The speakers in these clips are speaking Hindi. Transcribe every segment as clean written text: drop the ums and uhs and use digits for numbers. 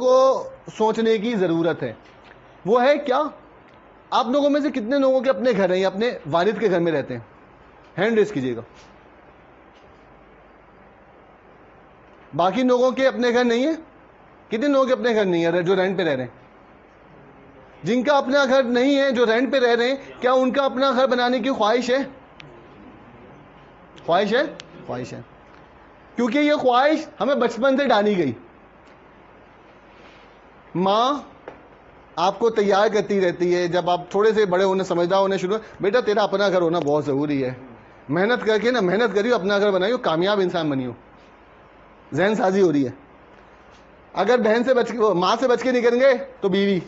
आपको सोचने की जरूरत है। वो है क्या? आप लोगों में से कितने लोगों के अपने घर हैं या अपने वालिद के घर में रहते हैं? हैंड रेस कीजिएगा। बाकी लोगों के अपने घर नहीं है? कितने लोगों के अपने घर नहीं है जो रेंट पे रह रहे हैं? जिनका अपना घर नहीं है, जो रेंट पे रह रहे हैं, क्या उनका अपना घर बनाने की ख्वाहिश है? ख्वाहिश है? ख्वाहिश है, क्योंकि ये ख्वाहिश हमें बचपन से डाली गई। माँ आपको तैयार करती रहती है, जब आप थोड़े से बड़े होने, समझदार होने शुरू, बेटा तेरा अपना घर होना बहुत ज़रूरी है, मेहनत करके ना, मेहनत करियो, अपना घर बनाइयो, कामयाब इंसान बनियो। जहन साजी हो रही है। अगर बहन से बच के, माँ से बच के निकल गए तो बीवी,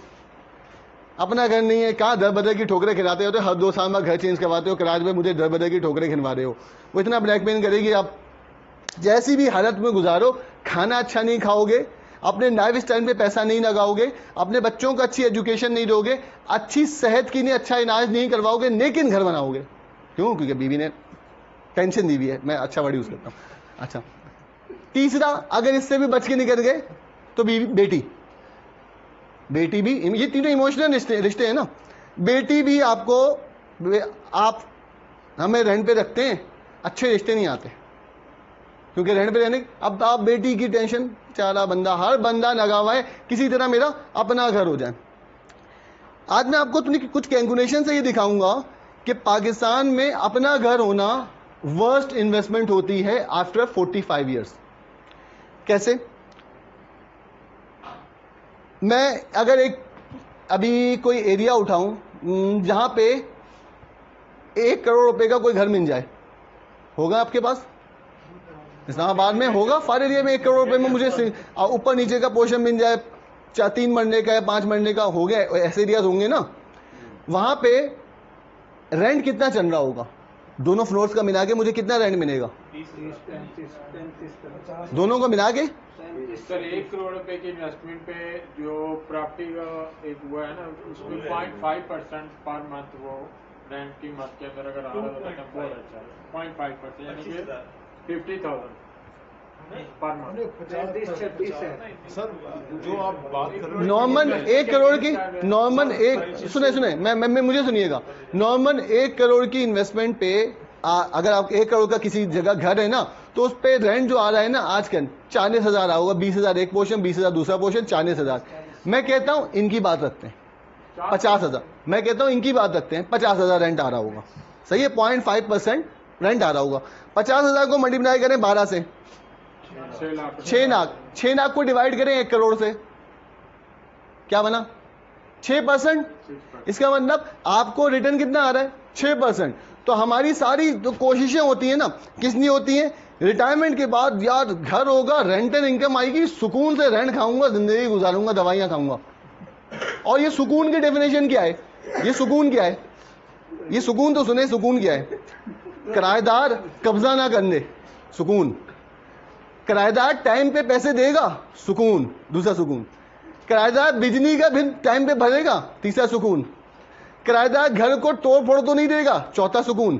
अपना घर नहीं है, कहाँ दर बदर की ठोकरें खिलाते हो, तो हर 2 साल बाद घर चेंज करवाते हो, किराए पे मुझे दर बदर की ठोकरें खिलवा रहे हो। वो इतना ब्लैकमेल करेगी, आप जैसी भी हालत में गुजारो, खाना अच्छा नहीं खाओगे, अपने लाइफ स्टाइल पे पैसा नहीं लगाओगे, अपने बच्चों को अच्छी एजुकेशन नहीं दोगे, अच्छी सेहत की नहीं, अच्छा इलाज नहीं करवाओगे, लेकिन घर बनाओगे। क्यों? क्योंकि बीवी ने टेंशन दी हुई है। मैं अच्छा वर्ड यूज करता हूँ। अच्छा, तीसरा, अगर इससे भी बच के निकल गए तो बीवी, बेटी भी, ये तीनों इमोशनल रिश्ते हैं ना। बेटी भी आपको, आप हमें रेंट पे रखते हैं, अच्छे रिश्ते नहीं आते, क्योंकि रेंट पे रहने, अब आप बेटी की टेंशन, चारा बंदा, हर बंदा लगा हुआ है किसी तरह मेरा अपना घर हो जाए। आज मैं आपको कुछ कैलकुलेशन से ये दिखाऊंगा कि पाकिस्तान में अपना घर होना वर्स्ट इन्वेस्टमेंट होती है आफ्टर 45 ईयर्स। कैसे? मैं अगर अभी कोई एरिया उठाऊं जहां पे 1 करोड़ रुपए का कोई घर मिल जाए, होगा आपके पास? इस्लामाबाद में होगा, फार एरिया में 1 करोड़ रुपए में मुझे ऊपर नीचे का पोर्शन मिल जाए, 3 मरने का या 5 मरने का, हो गया, ऐसे एरियाज होंगे ना। वहां पे रेंट कितना चल रहा होगा? दोनों फ्लोर्स का मिला के मुझे कितना रेंट मिलेगा? 30-35 दोनों को मिला के सर 1 करोड़ रुपए की इन्वेस्टमेंट पे जो प्रॉपर्टी का एक हुआ है ना, उसमें 0.5% पर मंथ वो रेंट की मत के अंदर अगर आ रहा है तो बहुत अच्छा है। 0.5% यानी कि 50,000 पर मंथ। 35-36 है सर जो आप बात कर रहे हो। नॉर्मल 1 करोड़ की, नॉर्मल एक, सुने मैं मुझे सुनिएगा, नॉर्मल 1 करोड़ की इन्वेस्टमेंट पे अगर आप 1 करोड़ का किसी जगह घर है ना, तो उस पे रेंट जो आ रहा है ना आजकल 40,000 होगा, 20,000 एक पोर्शन, 20,000 दूसरा पोर्शन, 40,000। मैं कहता हूं इनकी बात रखते हैं 50,000, मैं कहता हूं इनकी बात रखते हैं 50,000 रेंट आ रहा होगा। सही है, 0.5% रेंट आ रहा होगा। 50,000 को मल्टीप्लाई करें 12 से, 6 लाख को डिवाइड करें 1 करोड़ से, क्या बना? 6%। इसका मतलब आपको रिटर्न कितना आ रहा है? 6%। तो हमारी सारी जो कोशिशें होती है ना, किस लिए होती हैं? रिटायरमेंट के बाद यार घर होगा, रेंटल इनकम आएगी, सुकून से रेंट खाऊंगा, जिंदगी गुजारूंगा, दवाइयां खाऊंगा। और ये सुकून की डेफिनेशन क्या है? ये सुकून क्या है? ये सुकून तो सुने, सुकून क्या है? किराएदार कब्जा ना करने, सुकून। किराएदार टाइम पे पैसे देगा, सुकून, दूसरा सुकून। किराएदार बिजली का बिल टाइम पे भरेगा, तीसरा सुकून। किराएदार घर को तोड़ फोड़ तो नहीं देगा, चौथा सुकून।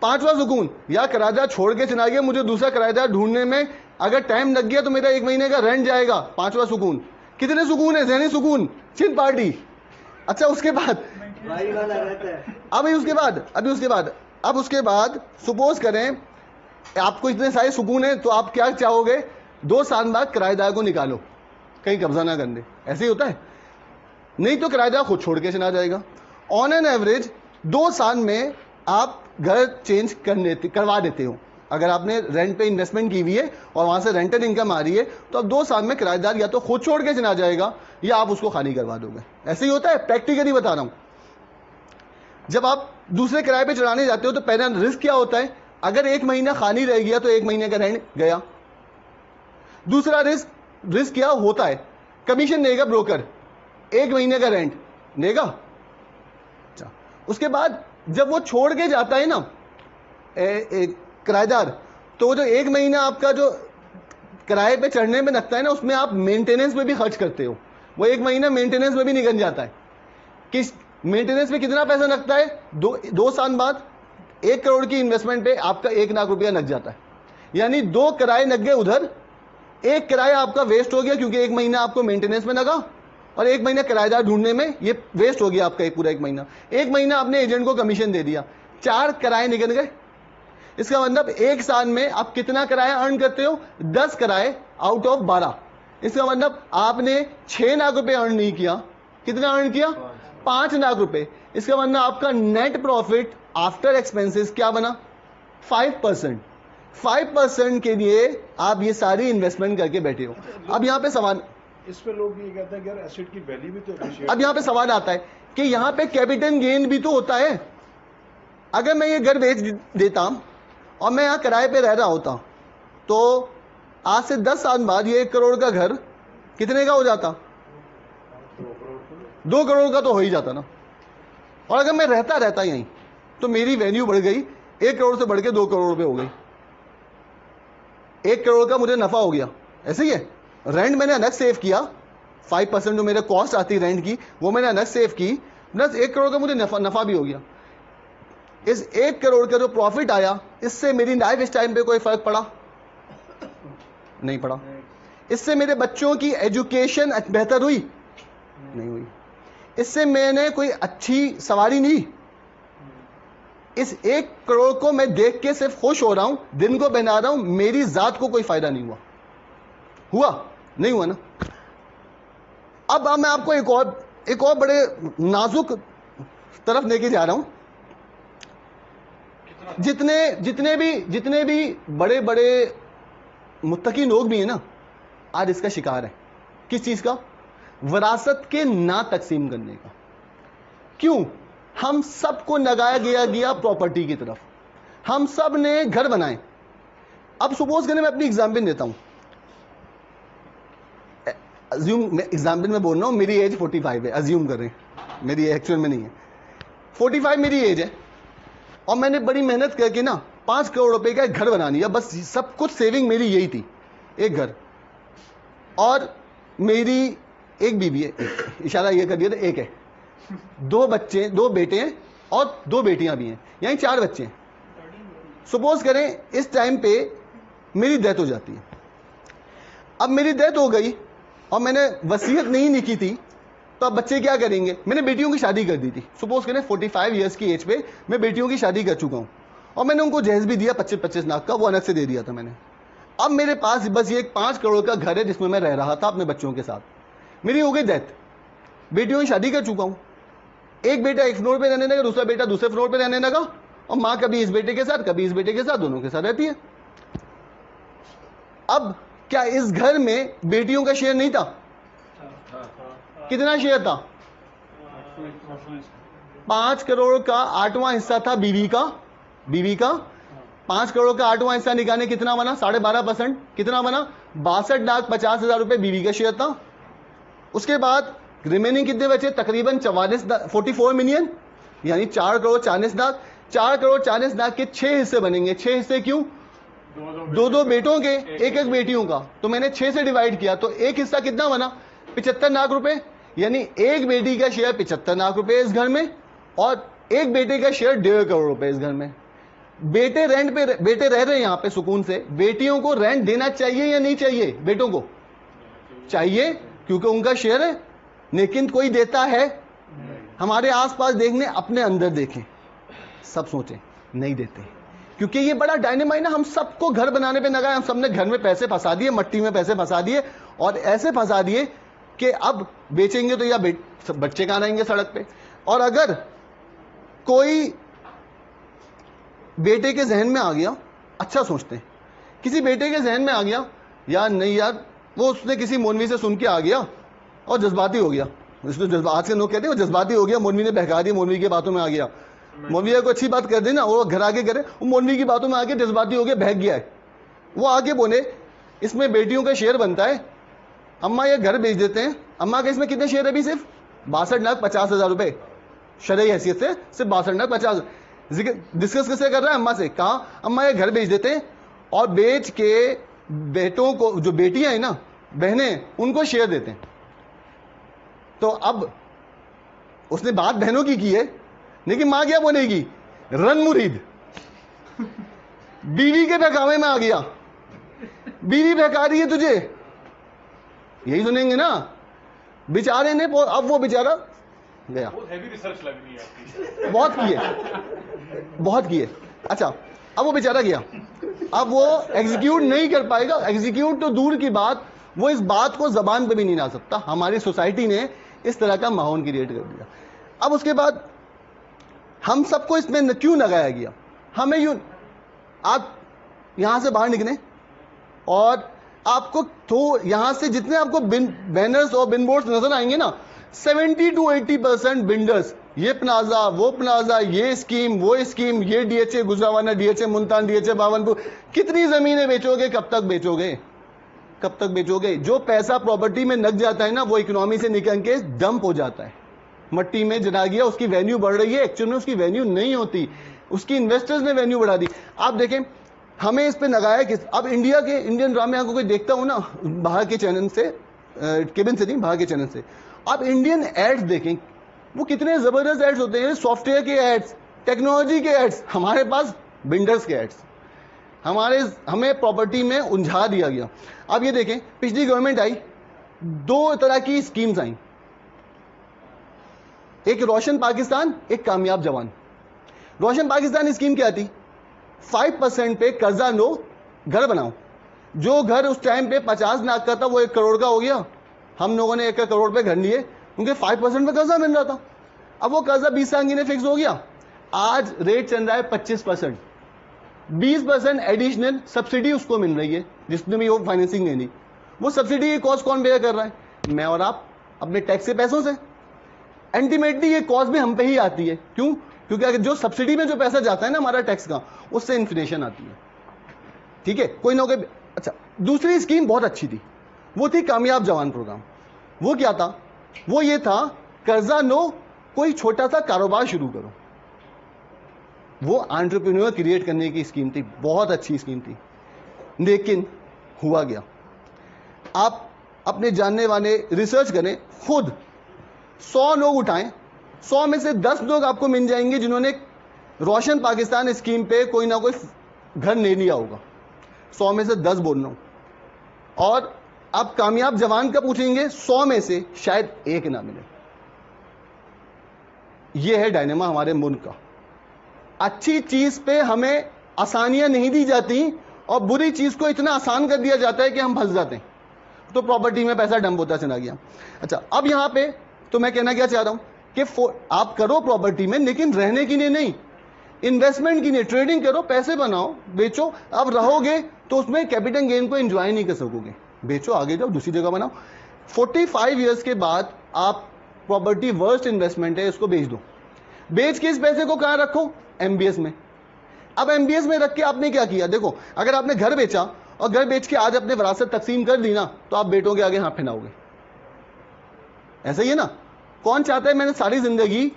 5वां सुकून, या किराएदार छोड़ के चला गया, मुझे दूसरा किराएदार ढूंढने में अगर टाइम लग गया तो मेरा 1 महीने का रेंट जाएगा, 5वां सुकून। कितने सुकून है? ज़हनी सुकून, चिल पार्टी। अच्छा, उसके बाद अब उसके बाद सपोज करें आपको इतने सारे सुकून है, तो आप क्या चाहोगे? 2 साल बाद किराएदार को निकालो, कहीं कब्जा ना कर दे। ऐसे ही होता है, नहीं तो किराएदार खुद छोड़ के चला जाएगा। ऑन एन एवरेज 2 साल में आप घर चेंज करवा देते हो। अगर आपने रेंट पे इन्वेस्टमेंट की हुई है और वहां से रेंटल इनकम आ रही है, तो अब 2 साल में किराएदार या तो खुद छोड़ के चला जाएगा या आप उसको खाली करवा दोगे। ऐसे ही होता है, प्रैक्टिकली बता रहा हूं। जब आप दूसरे किराए पे चढ़ाने जाते हो तो पहला रिस्क क्या होता है? अगर 1 महीना खाली रह गया तो 1 महीने का रेंट गया। दूसरा रिस्क क्या होता है? कमीशन देगा ब्रोकर, 1 महीने का रेंट देगा। अच्छा, उसके बाद जब वो छोड़ के जाता है ना किराएदार, तो वो जो 1 महीना आपका जो किराए पे चढ़ने में लगता है ना, उसमें आप मेंटेनेंस में भी खर्च करते हो। वो 1 महीना मेंटेनेंस में भी निकल जाता है। किस मेंटेनेंस में कितना पैसा लगता है? 2 साल बाद 1 करोड़ की इन्वेस्टमेंट पे आपका 1 लाख रुपया लग जाता है। यानी 2 किराए लग गए उधर, एक किराया आपका वेस्ट हो गया क्योंकि एक महीना आपको मेंटेनेंस में लगा और एक महीना किराएदार ढूंढने में, ये वेस्ट हो गया आपका पूरा एक महीना आपने एजेंट को कमीशन दे दिया, 4 किराए निकल गए। इसका मतलब एक साल में आप कितना किराया अर्न करते हो? 10 किराए आउट ऑफ 12। इसका मतलब आपने 6 लाख रुपए अर्न नहीं किया, कितना अर्न किया? 5 लाख रुपए। इसका मतलब आपका नेट प्रॉफिट आफ्टर एक्सपेंसेस क्या बना? 5%। 5% के लिए आप ये सारी इन्वेस्टमेंट करके बैठे हो। अब यहां पे सवाल, इस पे लोग ये कहते हैं कि यार एसेट की वैल्यू भी तो appreciate। अब यहां पे सवाल आता है कि यहां पे कैपिटल गेन भी तो होता है। अगर मैं ये घर बेच देता और मैं यहां किराए पे रह रहा होता तो आज से 10 साल बाद ये 1 करोड़ का घर कितने का हो जाता? 2 करोड़ का तो हो ही जाता ना। और अगर मैं रहता यहीं तो मेरी वैल्यू बढ़ गई, 1 करोड़ से बढ़ के 2 करोड़ रुपए हो गई, 1 करोड़ का मुझे नफा हो गया। ऐसे ही है, रेंट मैंने अलग सेव किया, 5% जो मेरे कॉस्ट आती रेंट की वो मैंने अलग सेव की, प्लस 1 करोड़ का मुझे नफा भी हो गया। इस 1 करोड़ का जो प्रॉफिट आया, इससे मेरी लाइफ स्टाइल पे कोई फर्क पड़ा? नहीं पड़ा। इससे मेरे बच्चों की एजुकेशन बेहतर हुई? नहीं हुई। इससे मैंने कोई अच्छी सवारी नहीं। इस 1 करोड़ को मैं देख के सिर्फ खुश हो रहा हूं, दिन को बना रहा हूं, मेरी जात को कोई फायदा नहीं हुआ। हुआ? नहीं हुआ ना। अब मैं आपको एक और बड़े नाजुक तरफ लेके जा रहा हूं। जितने भी बड़े बड़े मुत्तकी लोग भी हैं ना, आज इसका शिकार है। किस चीज का? विरासत के ना तकसीम करने का। क्यों? हम सबको लगाया गया प्रॉपर्टी की तरफ, हम सब ने घर बनाए। अब सपोज करें, मैं अपनी एग्जाम्पल देता हूं, एग्जाम्पल में बोल रहा हूं, मेरी एज 45 है, अज्यूम कर रहे हैं, मेरी एक्चुअल में नहीं है, 45 मेरी एज है और मैंने बड़ी मेहनत करके ना 5 करोड़ रुपए का एक घर बना लिया। बस सब कुछ सेविंग मेरी यही थी, एक घर, और मेरी एक बीवी है, इशारा ये कर दिया था, एक है, 2 बच्चे, 2 बेटे हैं और 2 बेटियां भी हैं, यानी 4 बच्चे हैं। सपोज करें इस टाइम पे मेरी डेथ हो जाती है। अब मेरी डेथ हो गई और मैंने वसीयत नहीं लिखी थी, तो अब बच्चे क्या करेंगे? मैंने बेटियों की शादी कर दी थी। सपोज करें 45 ईयर्स की एज पे मैं बेटियों की शादी कर चुका हूं और मैंने उनको जहेज भी दिया 25-25 लाख का, वो अलग से दे दिया था मैंने। अब मेरे पास बस ये 5 करोड़ का घर है जिसमें मैं रह रहा था अपने बच्चों के साथ। मेरी हो गई डेथ, बेटियों की शादी कर चुका हूं, एक बेटा एक फ्लोर पे रहने लगा, दूसरा बेटा दूसरे फ्लोर पे रहने लगा, और मां कभी इस बेटे के साथ कभी इस बेटे के साथ, दोनों के साथ रहती है। अब क्या इस घर में बेटियों का शेयर नहीं था? कितना शेयर था? 5 करोड़ का 8वां हिस्सा था बीवी का। 5 करोड़ का 8वां हिस्सा निकालने कितना बना? 12.5%। कितना बना? 62,50,000 रुपए बीवी का शेयर था। उसके बाद रिमेनिंग कितने बचे? तकरीबन 44 मिलियन, यानी 4 करोड़ 40 लाख। 4 करोड़ 40 लाख के 6 हिस्से बनेंगे। 6 हिस्से क्यों? 2 बेटों के, एक बेटियों का। तो मैंने 6 से डिवाइड किया, तो एक हिस्सा कितना बना? 75 लाख रुपए, यानी एक बेटी का शेयर 75 लाख रुपए इस घर में, और एक बेटे का शेयर 1.5 करोड़ रुपए इस घर में। बेटे रेंट पे, बेटे रह रहे हैं यहां पे सुकून से। बेटियों को रेंट देना चाहिए या नहीं चाहिए? बेटों को चाहिए क्योंकि उनका शेयर है, लेकिन कोई देता है? हमारे आसपास देखने, अपने अंदर देखें, सब सोचें, नहीं देते। क्योंकि ये बड़ा डायनेमाइट ना, हम सबको घर बनाने पे लगा है, हम सबने घर में पैसे फंसा दिए, मट्टी में पैसे फंसा दिए, और ऐसे फंसा दिए कि अब बेचेंगे तो या बच्चे कहां रहेंगे सड़क पे। और अगर कोई बेटे के जहन में आ गया, अच्छा सोचते हैं, किसी बेटे के जहन में आ गया, यार नहीं यार, वो उसने किसी मौलवी से सुन के आ गया और जज्बाती हो गया, आज के लोग कहते हैं वो जज्बाती हो गया, मौलवी ने बहका दिया, मौलवी की बातों में आ गया। मौलवी को अच्छी बात कर दी ना, वो घर आके करे, वो मौलवी की बातों में आके जज्बाती हो गया, बहक गया है। वो आगे बोले इसमें बेटियों का शेयर बनता है, अम्मा ये घर बेच देते हैं। अम्मा के इसमें कितने शेयर है? अभी सिर्फ 62,50,000 रुपए शरई हैसियत से, सिर्फ 62,50,000। डिस्कस किससे कर रहा है? अम्मा से। कहा अम्मा ये घर बेच देते हैं, और बेच के बेटों को, जो बेटियां हैं ना, बहनें, उनको शेयर देते हैं। तो अब उसने बात बहनों की है, लेकिन मां क्या बोलेगी? रन मुरीद। बीवी के बहकावे में आ गया, बीवी बहका रही है तुझे, यही सुनेंगे ना बेचारे ने। अब वो बेचारा गया। हैवी रिसर्च लग रही है आपकी। बहुत किए। अच्छा, अब वो बेचारा गया, अब वो एग्जीक्यूट नहीं कर पाएगा। एग्जीक्यूट तो दूर की बात, वो इस बात को जबान पे भी नहीं ला सकता। हमारी सोसाइटी ने इस तरह का माहौल क्रिएट कर दिया। अब उसके बाद हम सबको इसमें क्यों लगाया गया? हमें यूं, आप यहां से बाहर निकले और आपको तो यहां से जितने आपको बैनर्स और बिनबोर्ड्स नजर आएंगे ना, 70 to 80% बिल्डर्स, ये प्लाजा, वो प्लाजा, ये स्कीम, वो स्कीम, ये डीएचए गुजरावाना, डीएचए मुल्तान, डीएचए बावनपुर। कितनी जमीनें बेचोगे? कब तक बेचोगे? कब तक बेचोगे? जो पैसा प्रॉपर्टी में लग जाता है ना, वो इकोनॉमी से निकल के डंप हो जाता है, मट्टी में जला गया। उसकी वैल्यू बढ़ रही है, एक्चुअल में उसकी वैल्यू नहीं होती, उसकी इन्वेस्टर्स ने वैल्यू बढ़ा दी। आप देखें, हमें इस पे लगाया कि अब इंडिया के इंडियन ड्रामे को कोई देखता हूं ना बाहर के चैनल से, केबिन से नहीं, बाहर के चैनल से, आप इंडियन एड्स देखें, वो कितने जबरदस्त एड्स होते हैं। सॉफ्टवेयर के एड्स, टेक्नोलॉजी के एड्स, हमारे पास बिल्डर्स के एड्स। हमें प्रॉपर्टी में उलझा दिया गया। अब ये देखें, पिछली गवर्नमेंट आई, दो तरह की स्कीम्स आई, एक रोशन पाकिस्तान, एक कामयाब जवान। रोशन पाकिस्तान स्कीम क्या थी? 5% पे कर्जा लो, घर बनाओ। जो घर उस टाइम पे 50 लाख का था, वो 1 करोड़ का हो गया। हम लोगों ने 1 करोड़ पे घर लिए, क्योंकि 5% पे कर्जा मिल रहा था। अब वो कर्जा 20 साल के लिए फिक्स हो गया। आज रेट चल रहा है 25%, 20% एडिशनल सब्सिडी उसको मिल रही है, जिसने भी वो फाइनेंसिंग लेनी। वो सब्सिडी की कॉस्ट कौन बेयर कर रहा है? मैं और आप, अपने टैक्स के पैसों से। अल्टीमेटली ये कॉस्ट भी हम पे ही आती है। क्यों? क्योंकि अगर जो सब्सिडी में जो पैसा जाता है ना हमारा टैक्स का, उससे इन्फ्लेशन आती है। ठीक है, कोई ना कोई। अच्छा, दूसरी स्कीम बहुत अच्छी थी, वो थी कामयाब जवान प्रोग्राम। वो क्या था? वो ये था, कर्जा लो, कोई छोटा सा कारोबार शुरू करो। वो एंटरप्रेन्योर क्रिएट करने की स्कीम थी, बहुत अच्छी स्कीम थी। लेकिन हुआ गया, आप अपने जानने वाले रिसर्च करें, खुद 100 लोग उठाएं, 100 में से 10 लोग आपको मिल जाएंगे जिन्होंने रोशन पाकिस्तान स्कीम पे कोई ना कोई घर ले लिया होगा। 100 में से 10 बोल रहा हूं। और आप कामयाब जवान का पूछेंगे, 100 में से शायद 1 ना मिले। यह है डायनेमा हमारे मुल्क का। अच्छी चीज पे हमें आसानियां नहीं दी जाती, और बुरी चीज को इतना आसान कर दिया जाता है कि हम फंस जाते हैं। तो प्रॉपर्टी में पैसा डंप होता चला गया। अच्छा, अब यहां पे तो मैं कहना क्या चाह रहा हूं कि आप करो प्रॉपर्टी में, लेकिन रहने के लिए नहीं, इन्वेस्टमेंट के लिए। ट्रेडिंग करो, पैसे बनाओ, बेचो। अब रहोगे तो उसमें कैपिटल गेन को एंजॉय नहीं कर सकोगे। बेचो, आगे जाओ, दूसरी जगह बनाओ। 45 ईयर्स के बाद आप प्रॉपर्टी वर्स्ट इन्वेस्टमेंट है, इसको बेच दो। बेच के इस पैसे को कहां रखो? एमबीएस में। अब एमबीएस में रख के आपने क्या किया? देखो, अगर आपने घर बेचा और घर बेच के आज अपने विरासत तकसीम कर दी ना, तो आप बेटों के आगे हाथ फैलाओगे। ऐसा ही है ना? कौन चाहता है मैंने सारी जिंदगी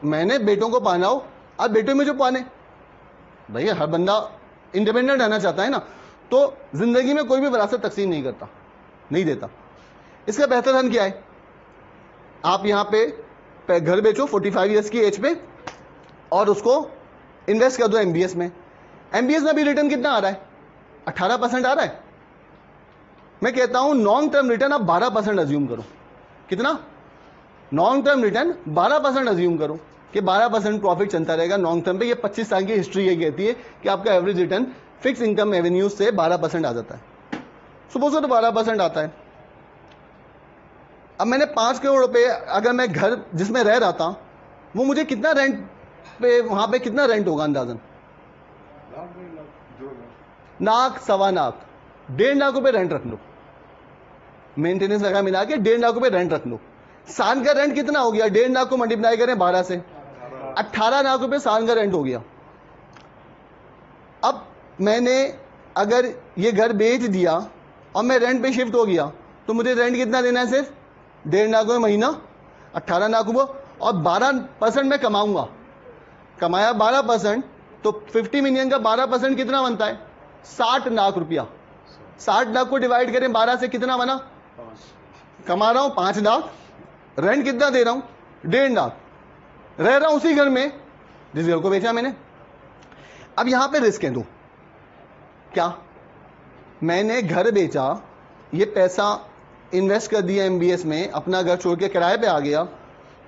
मैंने बेटों को पाना हो, अब बेटों में जो पाने? भैया, हर बंदा इंडिपेंडेंट रहना चाहता है ना। तो जिंदगी में कोई भी विरासत तकसीम नहीं करता, नहीं देता। इसका बेहतर हल क्या है? आप यहां पे घर बेचो 45 ईयर्स की एज पे, और उसको इन्वेस्ट कर दो एमबीएस में। एमबीएस में भी रिटर्न कितना आ रहा है? 18% आ रहा है। मैं कहता हूं लॉन्ग टर्म रिटर्न आप 12% अज्यूम करो। कितना? लॉन्ग टर्म रिटर्न 12% अज्यूम करो कि 12% प्रॉफिट चलता रहेगा लॉन्ग टर्म पे। ये 25 साल की हिस्ट्री ये कहती है कि आपका average return fix income avenues से 12% आ जाता है। सुबह तो 12% आता है। अब मैंने 5 करोड़ रुपए, अगर मैं घर जिसमें रह रहा था, वो मुझे कितना रेंट पे, वहां पे कितना रेंट होगा अंदाजन? लाख, सवा लाख, 1.5 लाख रुपए रेंट रख लो। मेंटेनेंस लगा मिला के 1.5 लाख रुपए रेंट रख लो। साल का रेंट कितना हो गया? 1.5 लाख को मल्टीप्लाई करें 12 से, 18 लाख रुपए साल का रेंट हो गया। अब मैंने अगर ये घर बेच दिया और मैं रेंट पे शिफ्ट हो गया, तो मुझे रेंट कितना देना है? सिर्फ 1.5 लाख रुपये महीना, 18 लाख रुपये, और 12% मैं कमाऊंगा। कमाया 12%, तो 50 मिलियन का 12% कितना बनता है? 60 लाख रुपया। 60 लाख को डिवाइड करें 12 से, कितना बना? कमा रहा हूं 5 लाख, रेंट कितना दे रहा हूं? 1.5 लाख। रह रहा हूं उसी घर में जिस घर को बेचा मैंने। अब यहां पे रिस्क है दो। क्या? मैंने घर बेचा, ये पैसा इन्वेस्ट कर दिया MBS में, अपना घर छोड़ के किराए पे आ गया,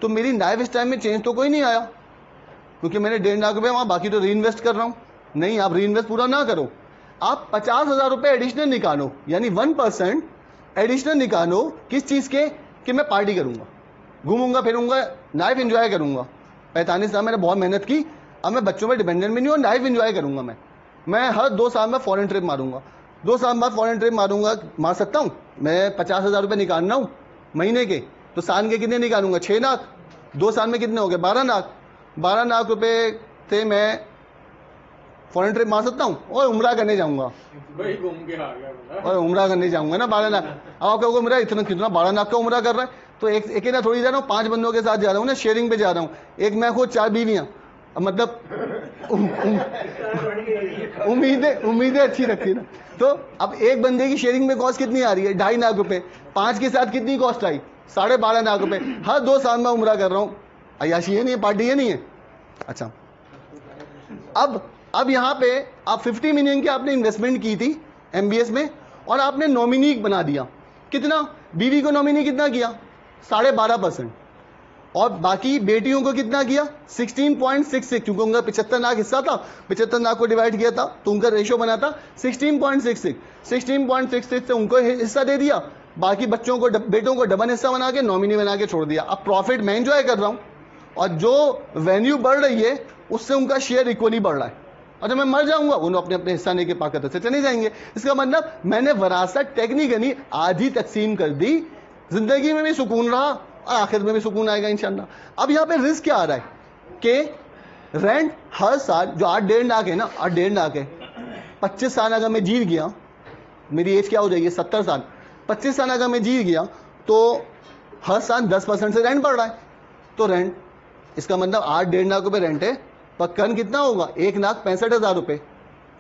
तो मेरी लाइफ स्टाइल में चेंज तो कोई नहीं आया, क्योंकि मैंने 1.5 लाख रुपए वहां, बाकी तो री इन्वेस्ट कर रहा हूं। नहीं, आप री इन्वेस्ट पूरा ना करो, आप 50,000 रुपए एडिशनल निकालो, यानी 1% एडिशनल निकालो। किस चीज के? कि मैं पार्टी करूंगा, घूमूंगा फिरूंगा, लाइफ एंजॉय करूंगा। 45 साल मैंने बहुत मेहनत की, अब मैं बच्चों में डिपेंडेंट भी नहीं हूँ, लाइफ एंजॉय करूंगा। मैं हर 2 साल में फॉरेन ट्रिप मारूंगा, 2 साल बाद फॉरेन ट्रिप मारूंगा। मार सकता हूँ मैं? 50,000 रुपये निकालना हूँ महीने के, तो साल के कितने निकालूंगा? 6 लाख। 2 साल में कितने हो गए? 12 लाख। 12 लाख रुपए से मैं फॉरेन ट्रिप मार सकता हूँ और उम्रा करने जाऊंगा, वही घूम के आ गया और उम्रा करने जाऊंगा ना 12 लाख। अब आप कहोगे मेरा इतना कितना 12 लाख का उम्रा कर रहा है, तो एक ना थोड़ी जा रहा हूँ, 5 बंदों के साथ जा रहा हूँ ना, शेयरिंग पे जा रहा हूँ। एक मैं खुद 4 बीवियां, मतलब उम्मीदें अच्छी रखती ना। तो अब एक बंदे की शेयरिंग में कॉस्ट कितनी आ रही है? 2.5 लाख रुपए। 5 के साथ कितनी कॉस्ट आई? 12.5 लाख रुपए। हर 2 साल में उम्रा कर रहा हूँ। अयाशी है नहीं है, पार्टी है नहीं है। अच्छा, अब यहां पे आप 50 मिलियन की आपने इन्वेस्टमेंट की थी MBS में, और आपने नॉमिनी बना दिया। कितना? बीवी को नॉमिनी कितना किया? 12.5%। और बाकी बेटियों को कितना किया? 16.66, क्योंकि उनका 75 लाख हिस्सा था, 75 लाख को डिवाइड किया था तो उनका रेशियो बना था 16.66। 16.66 से उनको हिस्सा दे दिया, बाकी बच्चों को बेटों को डबल हिस्सा बना के नॉमिनी बना के छोड़ दिया। अब प्रॉफिट मैं एंजॉय कर रहा हूं, और जो वैल्यू बढ़ रही है उससे उनका शेयर इक्वली बढ़ रहा है। और जब मैं मर जाऊंगा, उन्होंने अपने अपने हिस्सा लेके पाकत से चले जाएंगे। इसका मतलब मैंने वरासत टेक्निकली आधी तकसीम कर दी। जिंदगी में भी सुकून रहा और आखिर में भी सुकून आएगा इंशाल्लाह। अब यहाँ पे रिस्क क्या आ रहा है कि रेंट हर साल जो 8-1.5 लाख है ना, 8-1.5 लाख है, 25 साल अगर मैं जीत गया, मेरी एज क्या हो जाएगी? 70 साल। 25 साल अगर मैं जीत गया तो हर साल 10% से रेंट बढ़ रहा है। तो रेंट, इसका मतलब 8-1.5 लाख रुपए रेंट है, पर कन कितना होगा? 1,65,000 रुपए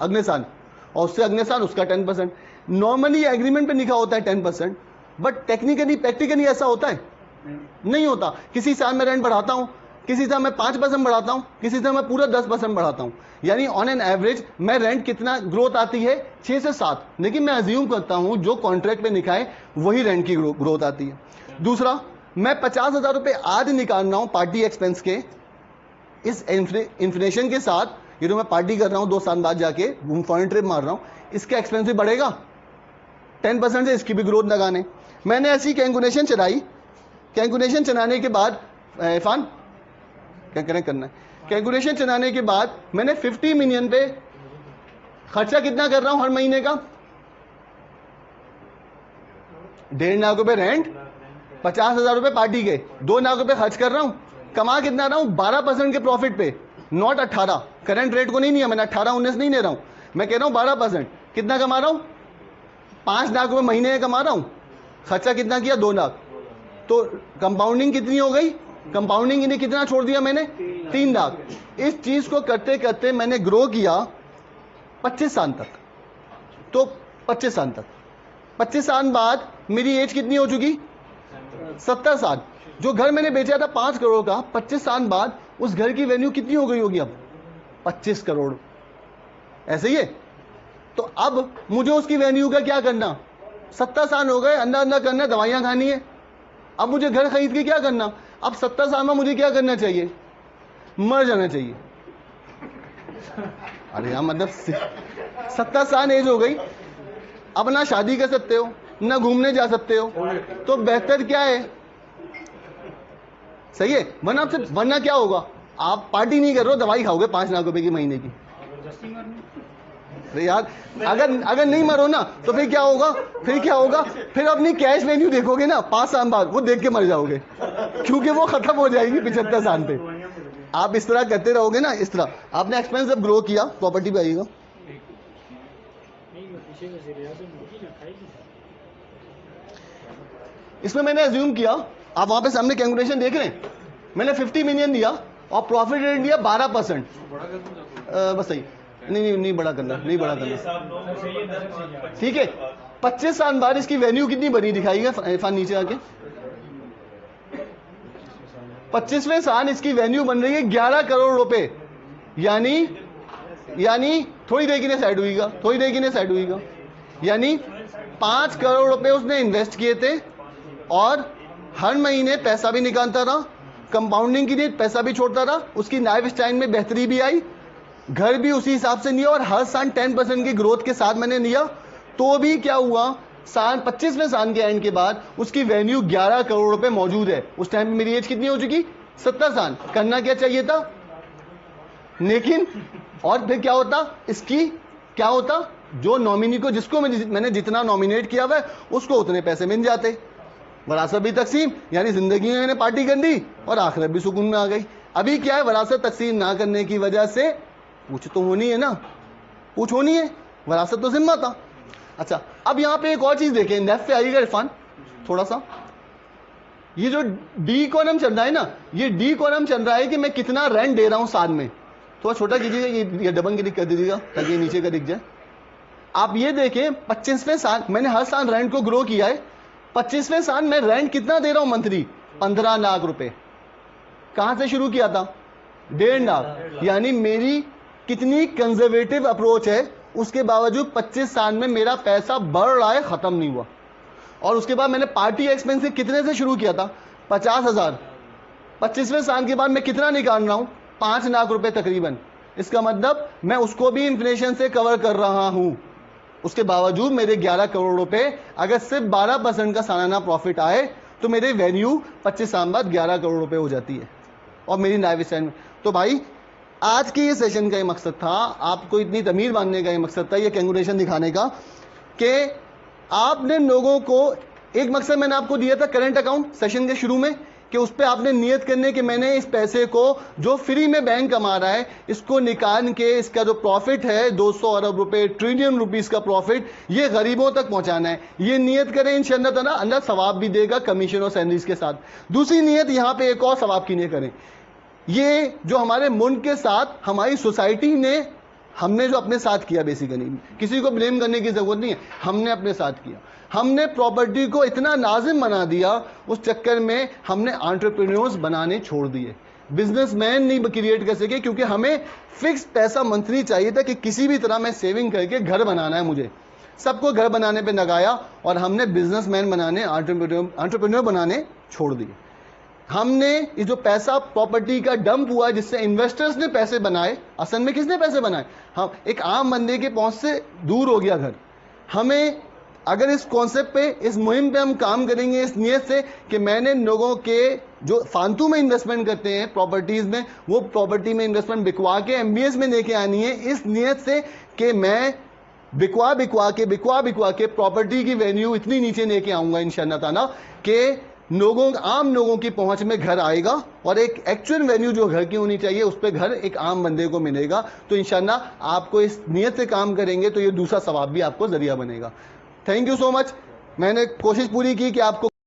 अगले साल, और उससे अगले साल उसका 10%। नॉर्मली एग्रीमेंट पे लिखा होता है 10%, बट टेक्निकली प्रैक्टिकली ऐसा होता है? नहीं होता। किसी साल में रेंट बढ़ाता हूं, किसी साल मैं 5% बढ़ाता हूं, किसी साल मैं पूरा 10% बढ़ाता हूं। यानी ऑन एन एवरेज मैं रेंट कितना ग्रोथ आती है? 6 से 7। लेकिन मैं अज्यूम करता हूं जो कॉन्ट्रैक्ट पे लिखा है वही रेंट की ग्रोथ आती है। दूसरा, मैं 50,000 रुपए आज निकाल रहा हूं पार्टी एक्सपेंस के, इस इन्फ्लेशन के साथ, ये जो मैं पार्टी कर रहा हूं 2 साल बाद जाके फॉरेन ट्रिप मार रहा हूं, इसका एक्सपेंस भी बढ़ेगा 10% से, इसकी भी ग्रोथ लगाने। मैंने ऐसी कैलकुलेशन चलाई। कैलकुलेशन चलाने के बाद इरफान क्या कनेक्ट करना है, कैलकुलेशन चलाने के बाद मैंने 50 मिलियन पे खर्चा कितना कर रहा हूं हर महीने का? 1.5 लाख रुपए रेंट, 50,000 रुपए पार्टी के, 2 लाख रुपए खर्च कर रहा हूं। कमा कितना रहा हूं? 12% के प्रॉफिट पे, नॉट 18। करंट रेट को नहीं लिया मैंने, 18-19 नहीं ले रहा हूं, मैं कह रहा हूं 12%। कितना कमा रहा हूं? 5 लाख रुपए महीने में कमा रहा हूं। खर्चा कितना किया? 2 लाख। तो कंपाउंडिंग कितनी हो गई? कंपाउंडिंग इन्हें कितना छोड़ दिया मैंने? 3 लाख। इस चीज को करते करते मैंने ग्रो किया 25 साल तक। तो 25 साल तक, 25 साल बाद मेरी एज कितनी हो चुकी? 70 साल। जो घर मैंने बेचा था 5 करोड़ का, 25 साल बाद उस घर की वैल्यू कितनी हो गई होगी? अब 25 करोड़। ऐसे ही है। तो अब मुझे उसकी वैल्यू का क्या करना? 70 साल हो गए, अंदर अंदर करना, दवाइयां खानी है। अब मुझे घर खरीद के क्या करना? अब 70 साल में मुझे क्या करना चाहिए? मर जाना चाहिए। अरे यार, मतलब 70 साल एज हो गई, अब ना शादी कर सकते हो, ना घूमने जा सकते हो, तो बेहतर क्या है? सही है। वरना क्या होगा? आप पार्टी नहीं कर रहे हो, दवाई खाओगे 5 लाख रुपए की महीने की। अरे यार, अगर नहीं मरो ना तो फिर क्या होगा? फिर अपनी कैश वैल्यू देखोगे ना 5 साल बाद, वो देख के मर जाओगे, क्योंकि वो खत्म हो जाएगी 75 साल पे। आप इस तरह करते रहोगे ना, इस तरह आपने एक्सपेंस जब ग्रो किया, प्रॉपर्टी पे आइएगा। इसमें मैंने अज्यूम किया, आप वहां पे सामने कैलकुलेशन देख रहे हैं, मैंने 50 मिलियन दिया और प्रॉफिट रेट दिया 12%। बस सही, नहीं बड़ा करना, नहीं बड़ा करना, ठीक है। 25 साल बाद इसकी वैल्यू कितनी बनी दिखाइएगा इरफान, नीचे आके। 25वें साल इसकी वैल्यू बन रही है 11 करोड़ रुपए। यानी थोड़ी देर के लिए साइड हुईगा, यानी 5 करोड़ रुपए उसने इन्वेस्ट किए थे और हर महीने पैसा भी निकालता रहा, कंपाउंडिंग के लिए पैसा भी छोड़ता रहा, उसकी लाइफ स्टाइल में बेहतरी भी आई, घर भी उसी हिसाब से लिया और हर साल 10% की ग्रोथ के साथ मैंने लिया। तो भी क्या हुआ, साल 25वें साल के एंड के बाद उसकी वैल्यू 11 करोड़ रुपए मौजूद है। उस टाइम पे मेरी एज कितनी हो चुकी, 70 साल। करना क्या चाहिए था, लेकिन और फिर क्या होता, इसकी क्या होता, जो नॉमिनी को जिसको मैंने जितना नॉमिनेट किया हुआ है उसको उतने पैसे मिल जाते, वरासत भी तकसीम, यानी जिंदगी में मैंने पार्टी कर दी और आखिरत भी सुकून में आ गई। अभी क्या है, वरासत तकसीम ना करने की वजह से पूछ तो होनी है ना, पूछ होनी है, वरासत तो जिम्मा था। अच्छा, अब यहां पे एक और चीज देखें, नेफ पे आइएगा इरफान थोड़ा सा। ये जो डी कॉलम चल रहा है ना, ये डी कॉलम चल रहा है कि मैं कितना रेंट दे रहा हूं साल में। थोड़ा छोटा कीजिएगा, ये डबल क्लिक कर दीजिएगा ताकि ये नीचे का दिख जाए। आप ये देखें 25वें साल मैंने हर साल रेंट को ग्रो किया है। 25वें साल में रेंट कितना दे रहा हूं मंथली, 15 लाख रुपए। कहां से शुरू किया था, 1.5 लाख। यानी मेरी कितनी कंजर्वेटिव अप्रोच है, उसके बावजूद 25 साल में मेरा पैसा बढ़ रहा है, खत्म नहीं हुआ। और उसके बाद मैंने पार्टी एक्सपेंसिव कितने से शुरू किया था, 50,000। 25वें साल के बाद मैं कितना निकाल रहा हूं, 5 लाख रुपए तकरीबन। इसका मतलब मैं उसको भी इन्फ्लेशन से कवर कर रहा हूं। उसके बावजूद मेरे 11 करोड़ रुपए, अगर सिर्फ 12% का सालाना प्रॉफिट आए तो मेरी वैल्यू 25 साल बाद 11 करोड़ रुपए हो जाती है और मेरी लाइफ स्टाइल में। तो भाई आज के ये सेशन का ये मकसद था, आपको इतनी तमीर बांधने का ये मकसद था, ये कैंगुलेशन दिखाने का कि आपने लोगों को एक मकसद मैंने आपको दिया था करंट अकाउंट सेशन के शुरू में, कि उस पर आपने नियत करने कि मैंने इस पैसे को जो फ्री में बैंक कमा रहा है इसको निकाल के इसका जो प्रॉफिट है 200 अरब रुपए, ट्रिलियन रुपीस का प्रॉफिट, ये गरीबों तक पहुंचाना है। ये नियत करें, इंशाअल्लाह ताला अल्लाह सवाब भी देगा कमीशन और सैलरीज के साथ। दूसरी नियत यहां पे एक और सवाब की नियत करें, ये जो हमारे मुल्क के साथ हमारी सोसाइटी ने, हमने जो अपने साथ किया, बेसिकली किसी को ब्लेम करने की जरूरत नहीं है, हमने अपने साथ किया। हमने प्रॉपर्टी को इतना लाजिम बना दिया, उस चक्कर में हमने एंटरप्रेन्योर्स बनाने छोड़ दिए, बिजनेसमैन नहीं क्रिएट कर सके, क्योंकि हमें फिक्स पैसा मंथली चाहिए था कि किसी भी तरह मैं सेविंग करके घर बनाना है मुझे। सबको घर बनाने पे लगाया और हमने बिजनेसमैन बनाने, एंटरप्रेन्योर बनाने छोड़ दिए। हमने ये जो पैसा प्रॉपर्टी का डंप हुआ, जिससे इन्वेस्टर्स ने पैसे बनाए, असल में किसने पैसे बनाए, हम, एक आम बंदे के पहुंच से दूर हो गया घर। हमें अगर इस कॉन्सेप्ट पे, इस मुहिम पे हम काम करेंगे इस नियत से कि मैंने लोगों के जो फालतू में इन्वेस्टमेंट करते हैं प्रॉपर्टीज में, वो प्रॉपर्टी में इन्वेस्टमेंट बिकवा के एमबीएस में लेके आनी है, इस नियत से कि मैं बिकवा के प्रॉपर्टी की वैल्यू इतनी नीचे लेके आऊंगा इंशाअल्लाह ताला कि आम लोगों की पहुंच में घर आएगा और एक एक्चुअल वैल्यू जो घर की होनी चाहिए उस पर घर एक आम बंदे को मिलेगा। तो इंशाअल्लाह आपको इस नियत से काम करेंगे तो ये दूसरा सवाब भी आपको जरिया बनेगा। Thank you so much. मैंने कोशिश पूरी की कि आपको